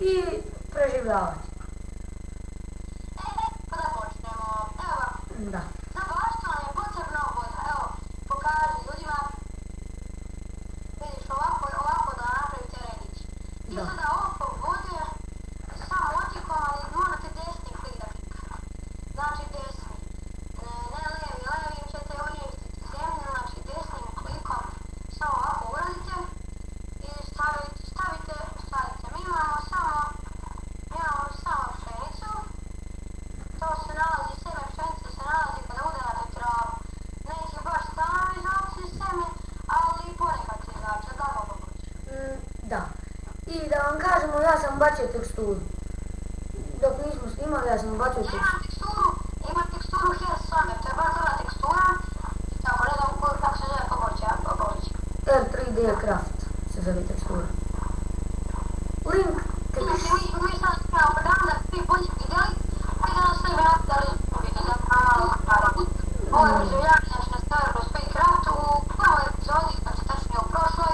i preživljavati. Kada počnemo, evo ga, Da. za baštu nam je potrebna voda, evo, pokaži ljudima, vidiš ovako da napravite redić. I Da. sada oko vode, sa motikom, ali morate desni klik da klikate. Znači desni, ne levi, levim ćete uništiti zemlju, znači desnim klikom samo ovako uradite i stavite, mi imamo samo pšenicu, to se nalazi, seme pšenice se nalazi kada udarate travu. Neće baš stalno izaći seme, ali ponekad se izaći, da mogu bući. Da. I da vam kažemo, ja sam bacio teksturu. Dok nismo snimali, ja sam bacio teksturu. Ima teksturu Hair Summit, to je baš dobra tekstura. Tako, ne znam kako se zove poboće. R3D Craft se zove tekstura. Link Mi sad spravo predam da svi bolji vidjeli, koji da nas sve vratili vidjeti za malo kada. Ovo je preživljavanje naš na stavio kroz Spaycraft. U prvoj epizodi, znači tačnije u prošloj,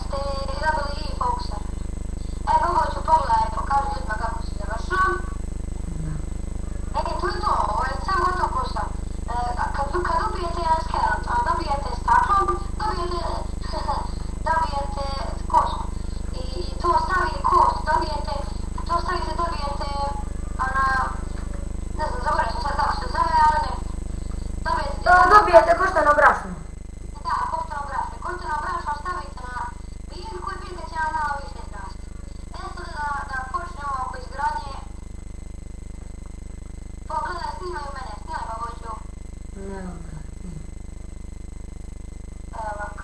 ste dobili i Foxer. Poboću pogledaj, pokaži ljudima kako se završilo. To je to, ovo je sam gotov posao. Kad dobijete jedan skeleton, dobijete staklo, dobijete kost. I to stavite kost, dobijete, ne znam, zaboravim sam sad kako se zove, ali ne. dobijete koštano brašno. Da, koštano brašno stavite na biljku i biljka će vam malo više izrasti. Sada da počnemo oko izgradnje. Pogledaj, snimaj mene, snimaj baboću. Ne vam ga. Evo ovak.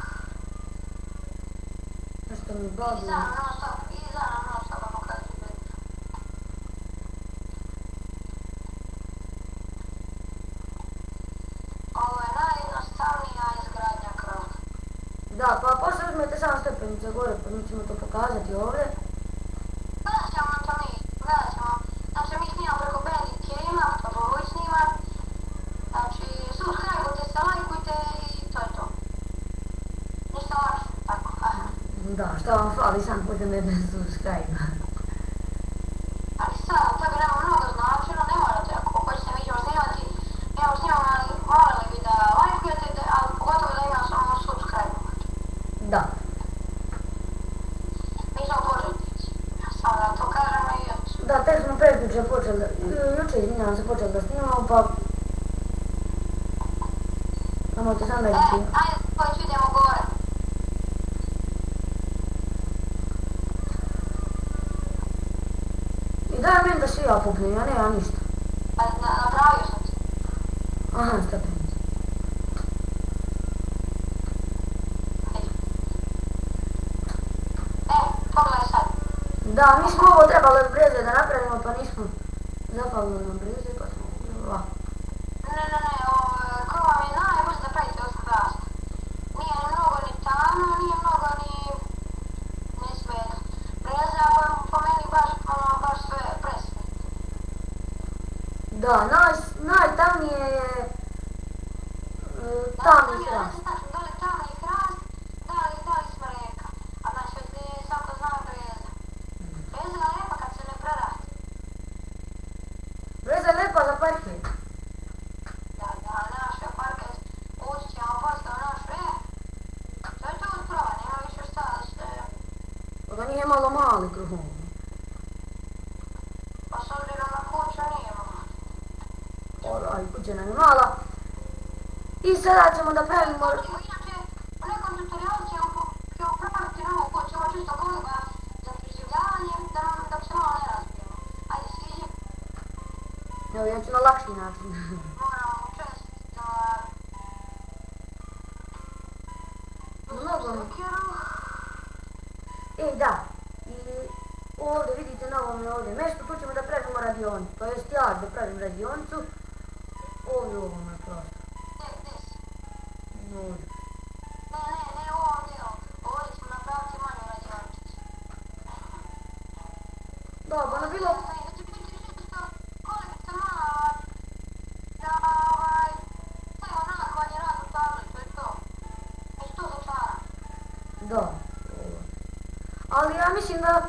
Nešto mi I babi. za nam non stop, pokažu ljudi. Ovo je najjednostavnija izgradnja krova. Da, pa poslije uzmete samo stepenice gore, pa mi ćemo to pokazati ovdje. Gledat ćemo to mi. Znači mi snimamo preko Bandit Game-a, to Bogović snima. Znači, subscribe-ujte se, lajkujte i to je to. Ništa lakše, tako. Da, šta vam fali, sam putem jedne subscribe. Ali sad, tebi nema mnogo značajno, ne morate, ako hoćete mi ćemo snimati, ali morali bi da lajkujete, ali pogotovo da ima samo subscribe. Da. Mi smo početnici, samo da to kažemo i još. Da, tek smo prekjuče počeli, izvinjavam se, počeli da snimamo, pa... Nemojte sam reći. Ajde, već idemo gore. I daj meni da se ja popnem, ja nemam ništa. Napravio sam se. Aha, stepenice. Pogledaj sad. Da, mi smo ovo trebali od breze da napravimo, pa nismo zapalili na breze, pa smo ovako. Ne, ko vam je najbolje da pravite od hrasta. Nije mnogo ni tamno, nije mnogo ni svetlo. Breza po meni baš sve presvetlo. Da, najtamnije je tamni hrast. Znači, dole tamni hrast, da li smreka. A najsvetlije je svako zna breza. Breza je lepa kad se ne prerasti. Breza je lepa za parket. Da, naš je parket, ući ćemo postao naš to je to od krova, nema više šta da se... Pa da nije malo mali kruhom. Pa s obzirom na kuću nije malo. Aj, kuća nam je mala. I sada ćemo da pravimo... Inače, u nekom tutorialu ćemo praviti novu kuću, ovo čisto kolega za preživljavanje, dok se malo ne razbijemo. Ajde, sviđi. Evo, ja ću na lakši način. Moramo čestiti da... Mnogo mi. Da. I ovdje vidite na ovome ovdje mjestu, tu ćemo da pravimo radionicu. To jest ja da pravim radionicu. Ovdje u ovome prosto. Gdje si? Ovdje. Ne, ovdje. Ovdje ćemo napraviti manju radionicu. Da, pa na bilo... Da će biti čisto kolegica mala, da evo nakon je rad u tabli, to je to. Već to začara. Da. Ali ja mislim da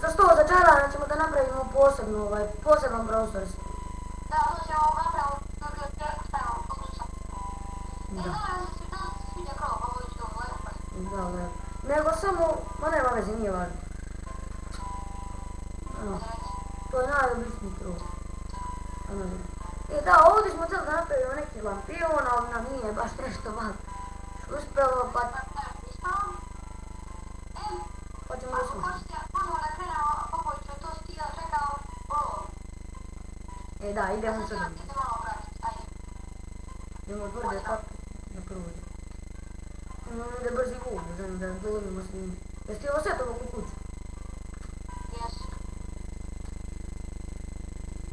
za za sto začaranja ćemo da napravimo poseban prostor. Da, to ćemo napraviti biblioteku stavimo poslušam. Ne znam da se sviđa krov, pa budući to lepo. Da, lepo. Nego samo, ma nema veze, nije važno. To je najobičniji krov. Da, ovdje smo cijeli da napravimo neki lampion, ali nam nije baš nešto malo uspjelo, pa... Hoćemo da smo. Možemo da krenemo, Popoviću, to si ti ja čekao ovo. Da, idemo sada. Ti se malo pratiti, ajde. Idemo brže tako na prvo. Da brzi vuk, da dovodimo s njim. Jesi ti ovo sve toga u kuću? Jes.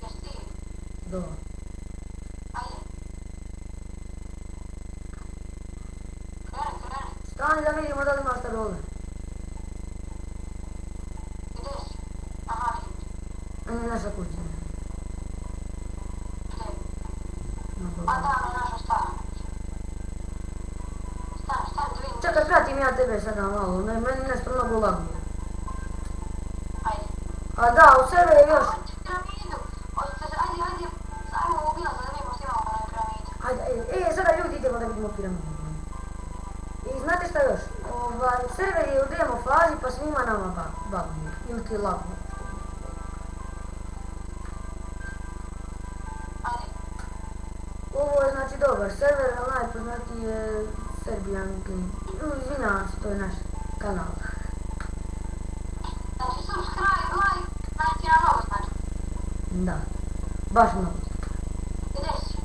Jesi ti? Da. Ajde. Kreni. Stani da vidimo da li imaš starole. Gdje si? Aha, vidim. On je naša kuća. Gdje? A tamo je naša stara. Stani, da vidim. Čekaj, pratim ja tebe sada malo, meni nešto mnogo laguje. Ajde. A da, u sebe je još... Piramidu. Ajde, ajmo u obilazak da vidimo što imamo na piramidu. Ajde, sada ljudi idemo da vidimo piramidu. I znate šta još? Server je u demo fazi pa svima nama baguje. Ili ti laguje. Ajde. Ovo je znači dobar server, ali najpoznatiji je Serbian Game. Izvinjavam se, to je naš kanal. Znači, subscribe, like, znači na novo znači. Da, baš mnogo. Gdje si?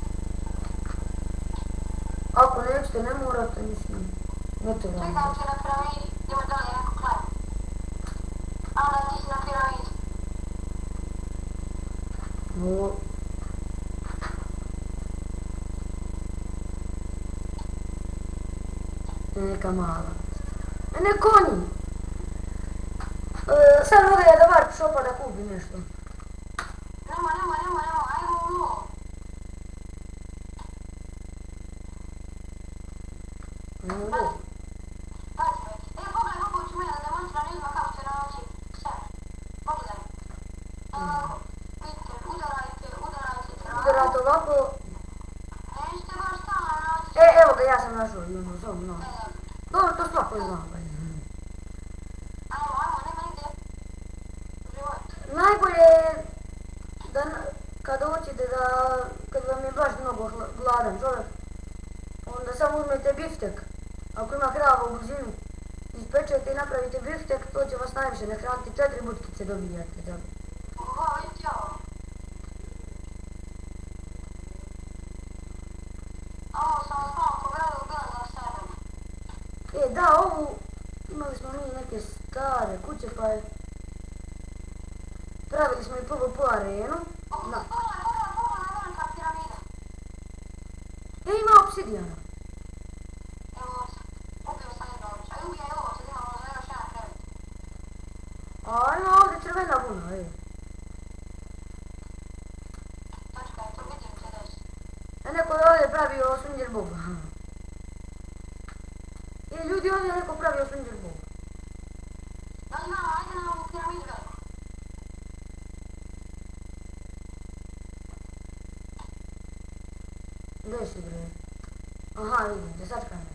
Ako nećete, ne morate, mislim, ne to Čekam raditi. te na piramidi, idemo dalje neko klanje. Ana, ti si na piramidi. Ovo... Neka mala. Ne konji! Sad mogu ja da bar šopa da kupim nešto. Nemo, ajmo u novo. Ovo. Pazi me. Pogledaj Popoviću mene da demonstram ljudima kako se nauči sve. Pogledaj. Vidite, udarajte. Udarate ovako. Nećete baš stalno naučiti. Evo ga, ja sam našao jednu sobu, no. Dobro, to svako zna. Ajmo, nema nigdje. Život. Najbolje je da kada hoćete da, kad vam je baš mnogo gladan čovjek, onda samo uzmete biftek. Ako ima krava u blizini, ispečete i napravite biftek, to će vas najviše nahraniti, 4 butkice dobijate. Da. Oho, vidite ovo. Ovo sam vas malo pogledao, bilo za sebe. Da, ovu, imali smo mi neke stare kuće, pa je... Pravili smo i PvP arenu. Pogledaj, velika piramida. Ima obsidijana. Evo, ubio sam jedno ović. Aj, ubijaj ovo, sad imamo za još jedan krevet. A ima ovdje crvena buna, Točka je, to vidim se desi. Neko je ovdje pravio Swinger Bob. Ljudi ovdje je neko pravio Swinger Bob. Da li imamo, ajde na ovu piramidu veliku. Gdje si bre? Aha, vidim te, sačkaj me.